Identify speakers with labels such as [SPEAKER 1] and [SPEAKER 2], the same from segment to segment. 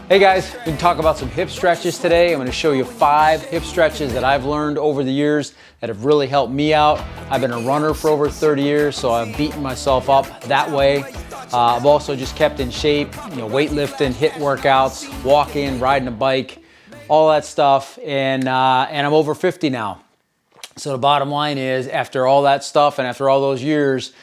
[SPEAKER 1] Hey guys, we can talk about some hip stretches today. I'm going to show you 5 hip stretches that I've learned over the years that have really helped me out. I've been a runner for over 30 years, so I've beaten myself up that way. I've also just kept in shape, weightlifting, HIIT workouts, walking, riding a bike, all that stuff, and I'm over 50 now. So the bottom line is, after all that stuff and after all those years,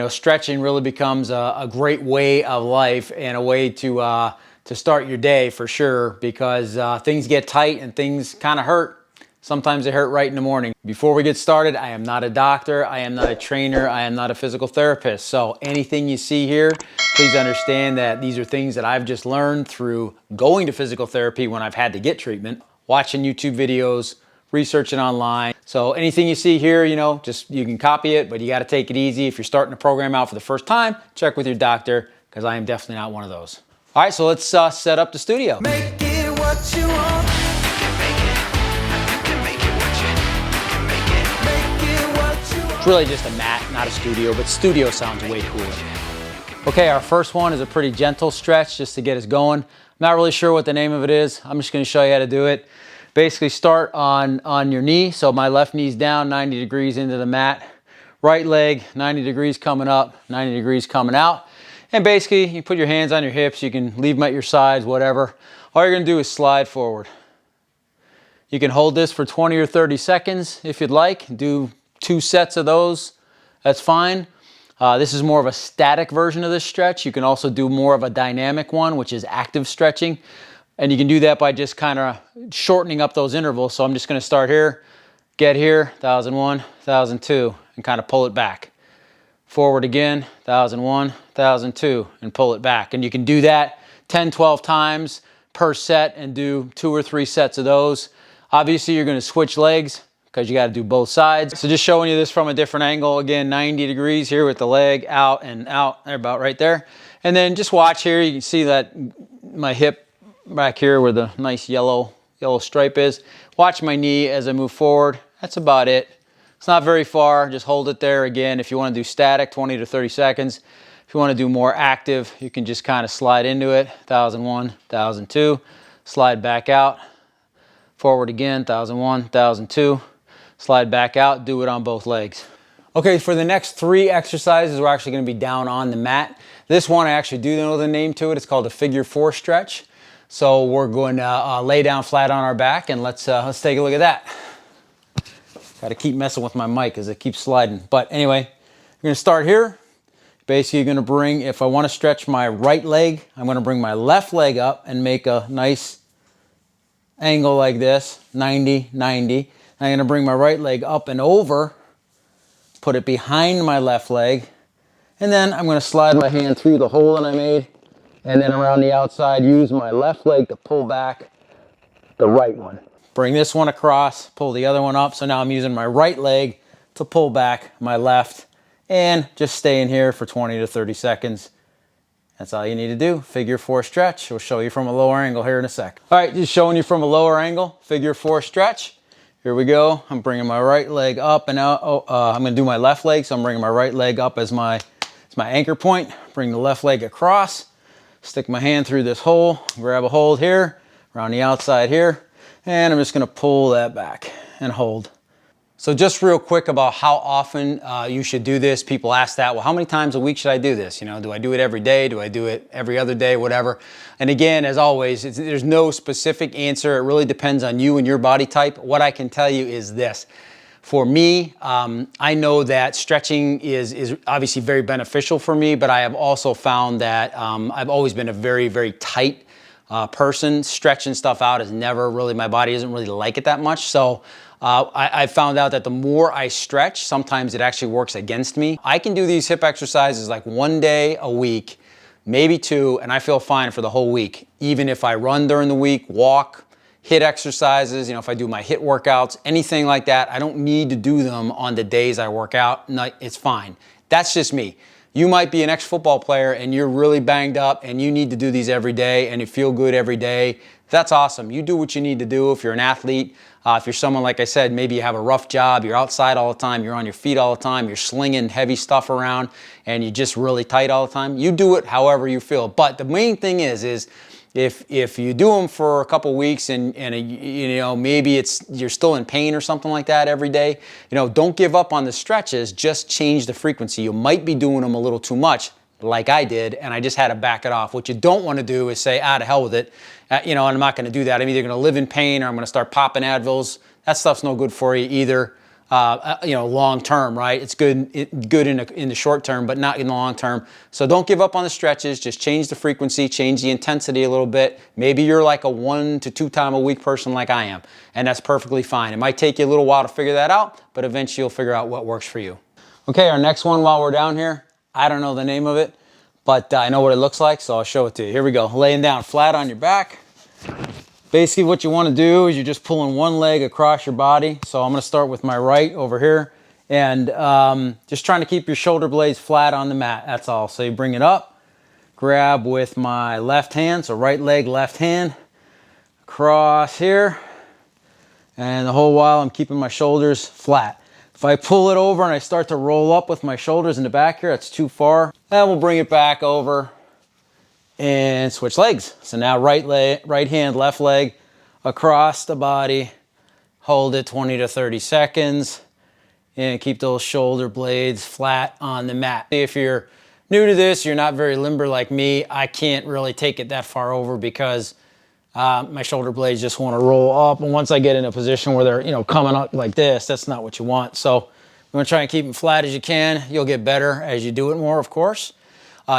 [SPEAKER 1] stretching really becomes a great way of life and a way to start your day for sure, because things get tight and things kind of hurt. Sometimes they hurt right in the morning. Before we get started, I am not a doctor, I am not a trainer, I am not a physical therapist. So anything you see here, please understand that these are things that I've just learned through going to physical therapy when I've had to get treatment, watching YouTube videos, researching online. So anything you see here, you can copy it, but you got to take it easy. If you're starting a program out for the first time, check with your doctor, because I am definitely not one of those. All right, so let's set up the studio.
[SPEAKER 2] Make it what you want. You can make it. You can make it what you make it. Make it what you want.
[SPEAKER 1] It's really just a mat, not a studio, but studio sounds way cooler. Okay, our first one is a pretty gentle stretch just to get us going. I'm not really sure what the name of it is. I'm just going to show you how to do it. Basically start on your knee. So my left knee's down, 90 degrees into the mat. Right leg, 90 degrees coming up, 90 degrees coming out. And basically, you put your hands on your hips, you can leave them at your sides, whatever. All you're gonna do is slide forward. You can hold this for 20 or 30 seconds if you'd like. Do 2 sets of those, that's fine. This is more of a static version of this stretch. You can also do more of a dynamic one, which is active stretching. And you can do that by just kind of shortening up those intervals. So I'm just gonna start here, get here, 1001, 1002, and kind of pull it back. Forward again, 1001, 1002, and pull it back. And you can do that 10, 12 times per set and do 2 or 3 sets of those. Obviously, you're gonna switch legs because you gotta do both sides. So just showing you this from a different angle. Again, 90 degrees here with the leg out and out, they're about right there. And then just watch here, you can see that my hip back here where the nice yellow stripe is. Watch my knee as I move forward. That's about it. It's not very far, just hold it there. Again, if you want to do static, 20 to 30 seconds. If you want to do more active, you can just kind of slide into it, 1001, 1002, slide back out, forward again, 1001, 1002, slide back out, do it on both legs. Okay, for the next 3 exercises, we're actually going to be down on the mat. This one, I actually do know the name to it. It's called a figure 4 stretch. So we're going to lay down flat on our back, and let's take a look at that. Got to keep messing with my mic as it keeps sliding. But anyway, you're going to start here. Basically, you're going to bring, if I want to stretch my right leg, I'm going to bring my left leg up and make a nice angle like this, 90, 90. I'm going to bring my right leg up and over, put it behind my left leg, and then I'm going to slide my hand through the hole that I made, and then around the outside, use my left leg to pull back the right one. Bring this one across, pull the other one up. So now I'm using my right leg to pull back my left, and just stay in here for 20 to 30 seconds. That's all you need to do. Figure 4 stretch. We'll show you from a lower angle here in a sec. All right, just showing you from a lower angle, figure 4 stretch. Here we go. I'm bringing my right leg up and out. I'm gonna do my left leg, so I'm bringing my right leg up as my anchor point. Bring the left leg across, stick my hand through this hole, grab a hold here, around the outside here, and I'm just gonna pull that back and hold. So just real quick about how often you should do this. People ask that, well, how many times a week should I do this? Do I do it every day? Do I do it every other day? Whatever. And again, as always, there's no specific answer. It really depends on you and your body type. What I can tell you is this. For me, I know that stretching is obviously very beneficial for me, but I have also found that I've always been a very, very tight person. Stretching stuff out is never really, my body doesn't really like it that much. So I found out that the more I stretch, sometimes it actually works against me. I can do these hip exercises like 1 day a week, maybe 2, and I feel fine for the whole week. Even if I run during the week, walk, HIIT exercises, if I do my HIIT workouts, anything like that, I don't need to do them on the days I work out. No, it's fine. That's just me. You might be an ex-football player and you're really banged up and you need to do these every day and you feel good every day. That's awesome. You do what you need to do if you're an athlete. If you're someone, like I said, maybe you have a rough job, you're outside all the time, you're on your feet all the time, you're slinging heavy stuff around, and you're just really tight all the time. You do it however you feel. But the main thing is If you do them for a couple weeks and you know, maybe you're still in pain or something like that every day, you know, don't give up on the stretches, just change the frequency. You might be doing them a little too much, like I did, and I just had to back it off. What you don't want to do is say, to hell with it, you know, and I'm not going to do that. I'm either going to live in pain or I'm going to start popping Advils. That stuff's no good for you either. You know, long term, right? It's good in the short term, but not in the long term. So don't give up on the stretches. Just change the frequency, change the intensity a little bit. Maybe you're like a 1 to 2 time a week person like I am, and that's perfectly fine. It might take you a little while to figure that out, but eventually you'll figure out what works for you. Okay, our next one while we're down here, I don't know the name of it, but I know what it looks like, so I'll show it to you. Here we go. Laying down flat on your back. Basically what you want to do is you're just pulling one leg across your body. So I'm going to start with my right over here and just trying to keep your shoulder blades flat on the mat. That's all. So you bring it up, grab with my left hand, so right leg, left hand, across here. And the whole while I'm keeping my shoulders flat. If I pull it over and I start to roll up with my shoulders in the back here, that's too far. Then we'll bring it back over and switch legs. So now right hand, left leg across the body. Hold it 20 to 30 seconds and keep those shoulder blades flat on the mat. If you're new to this, you're not very limber like me, I can't really take it that far over because my shoulder blades just want to roll up. And once I get in a position where they're, you know, coming up like this, that's not what you want. So you want to try and keep them flat as you can. You'll get better as you do it more, of course.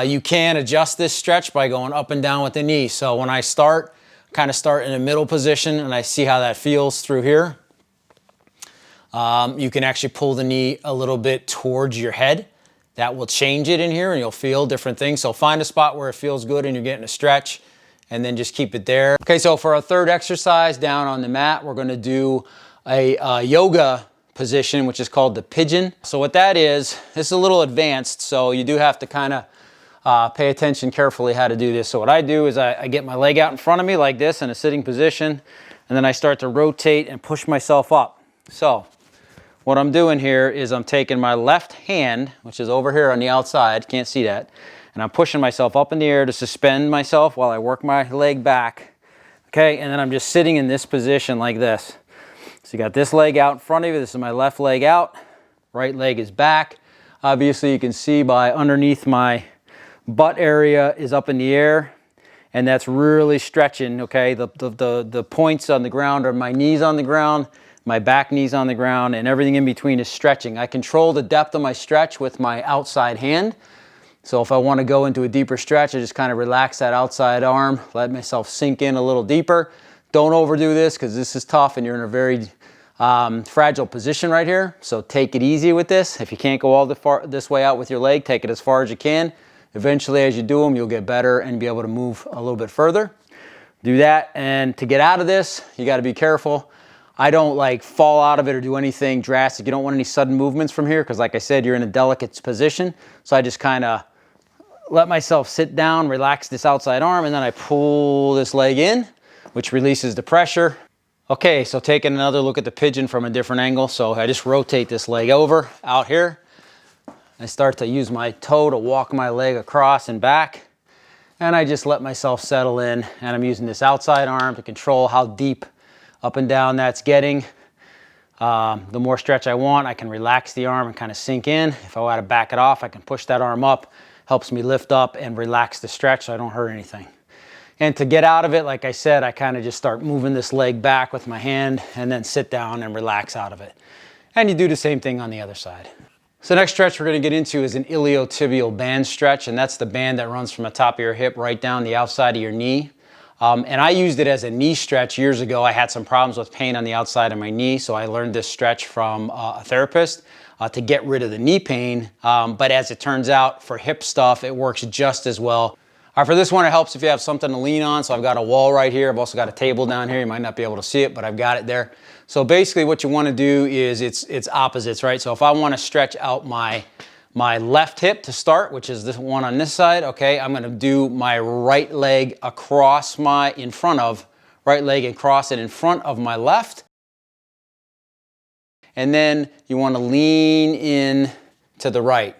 [SPEAKER 1] You can adjust this stretch by going up and down with the knee. So when I start, kind of start in a middle position and I see how that feels through here. You can actually pull the knee a little bit towards your head. That will change it in here and you'll feel different things. So find a spot where it feels good and you're getting a stretch and then just keep it there. Okay, so for our third exercise down on the mat, we're gonna do a yoga position, which is called the Pigeon. So what that is, this is a little advanced, so you do have to kind of pay attention carefully how to do this. So what I do is I get my leg out in front of me like this in a sitting position, and then I start to rotate and push myself up. So what I'm doing here is I'm taking my left hand, which is over here on the outside, can't see that, and I'm pushing myself up in the air to suspend myself while I work my leg back. Okay, and then I'm just sitting in this position like this. So you got this leg out in front of you, this is my left leg out, right leg is back. Obviously you can see by underneath my butt area is up in the air, and that's really stretching, okay? The points on the ground are my knees on the ground, my back knees on the ground, and everything in between is stretching. I control the depth of my stretch with my outside hand. So if I want to go into a deeper stretch, I just kind of relax that outside arm, let myself sink in a little deeper. Don't overdo this because this is tough and you're in a very fragile position right here. So take it easy with this. If you can't go all this way out with your leg, take it as far as you can. Eventually, as you do them, you'll get better and be able to move a little bit further. Do that, and to get out of this, you got to be careful. I don't like fall out of it or do anything drastic. You don't want any sudden movements from here because like I said, you're in a delicate position. So I just kind of let myself sit down, relax this outside arm, and then I pull this leg in, which releases the pressure. Okay, so taking another look at the Pigeon from a different angle. So I just rotate this leg over out here. I start to use my toe to walk my leg across and back. And I just let myself settle in. And I'm using this outside arm to control how deep up and down that's getting. The more stretch I want, I can relax the arm and kind of sink in. If I want to back it off, I can push that arm up. Helps me lift up and relax the stretch so I don't hurt anything. And to get out of it, like I said, I kind of just start moving this leg back with my hand and then sit down and relax out of it. And you do the same thing on the other side. So the next stretch we're going to get into is an iliotibial band stretch, and that's the band that runs from the top of your hip right down the outside of your knee. And I used it as a knee stretch years ago. I had some problems with pain on the outside of my knee, so I learned this stretch from a therapist to get rid of the knee pain. But as it turns out, for hip stuff, it works just as well. All right, for this one, it helps if you have something to lean on. So I've got a wall right here. I've also got a table down here. You might not be able to see it, but I've got it there. So basically what you want to do is it's opposites, right? So if I want to stretch out my left hip to start, which is this one on this side, okay, I'm going to do my right leg across right leg and cross it in front of my left. And then you want to lean in to the right.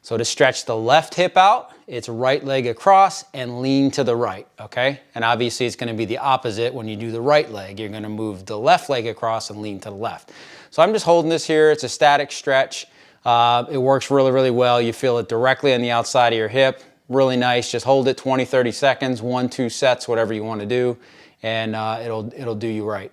[SPEAKER 1] So to stretch the left hip out, it's right leg across and lean to the right, okay? And obviously it's gonna be the opposite when you do the right leg. You're gonna move the left leg across and lean to the left. So I'm just holding this here. It's a static stretch. It works really, really well. You feel it directly on the outside of your hip. Really nice. Just hold it 20, 30 seconds, 1, 2 sets, whatever you want to do, and it'll do you right.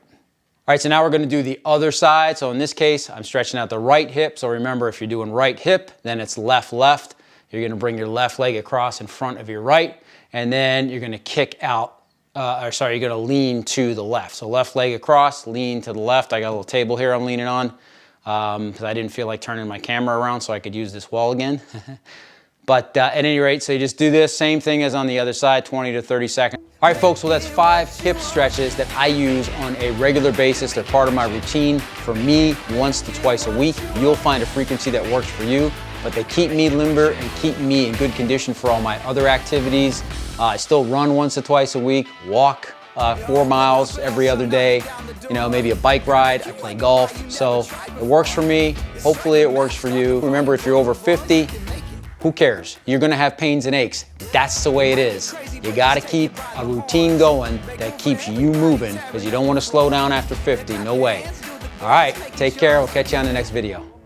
[SPEAKER 1] All right, so now we're going to do the other side. So in this case, I'm stretching out the right hip. So remember, if you're doing right hip, then it's left, left. You're going to bring your left leg across in front of your right, and then you're going to kick out, you're going to lean to the left. So left leg across, lean to the left. I got a little table here I'm leaning on because I didn't feel like turning my camera around so I could use this wall again. But at any rate, so you just do this, same thing as on the other side, 20 to 30 seconds. All right, folks, well, that's 5 hip stretches that I use on a regular basis. They're part of my routine. For me, once to twice a week. You'll find a frequency that works for you, but they keep me limber and keep me in good condition for all my other activities. I still run once to twice a week, walk 4 miles every other day, you know, maybe a bike ride. I play golf, so it works for me. Hopefully it works for you. Remember, if you're over 50, who cares? You're gonna have pains and aches. That's the way it is. You gotta keep a routine going that keeps you moving because you don't wanna slow down after 50, no way. All right, take care, we'll catch you on the next video.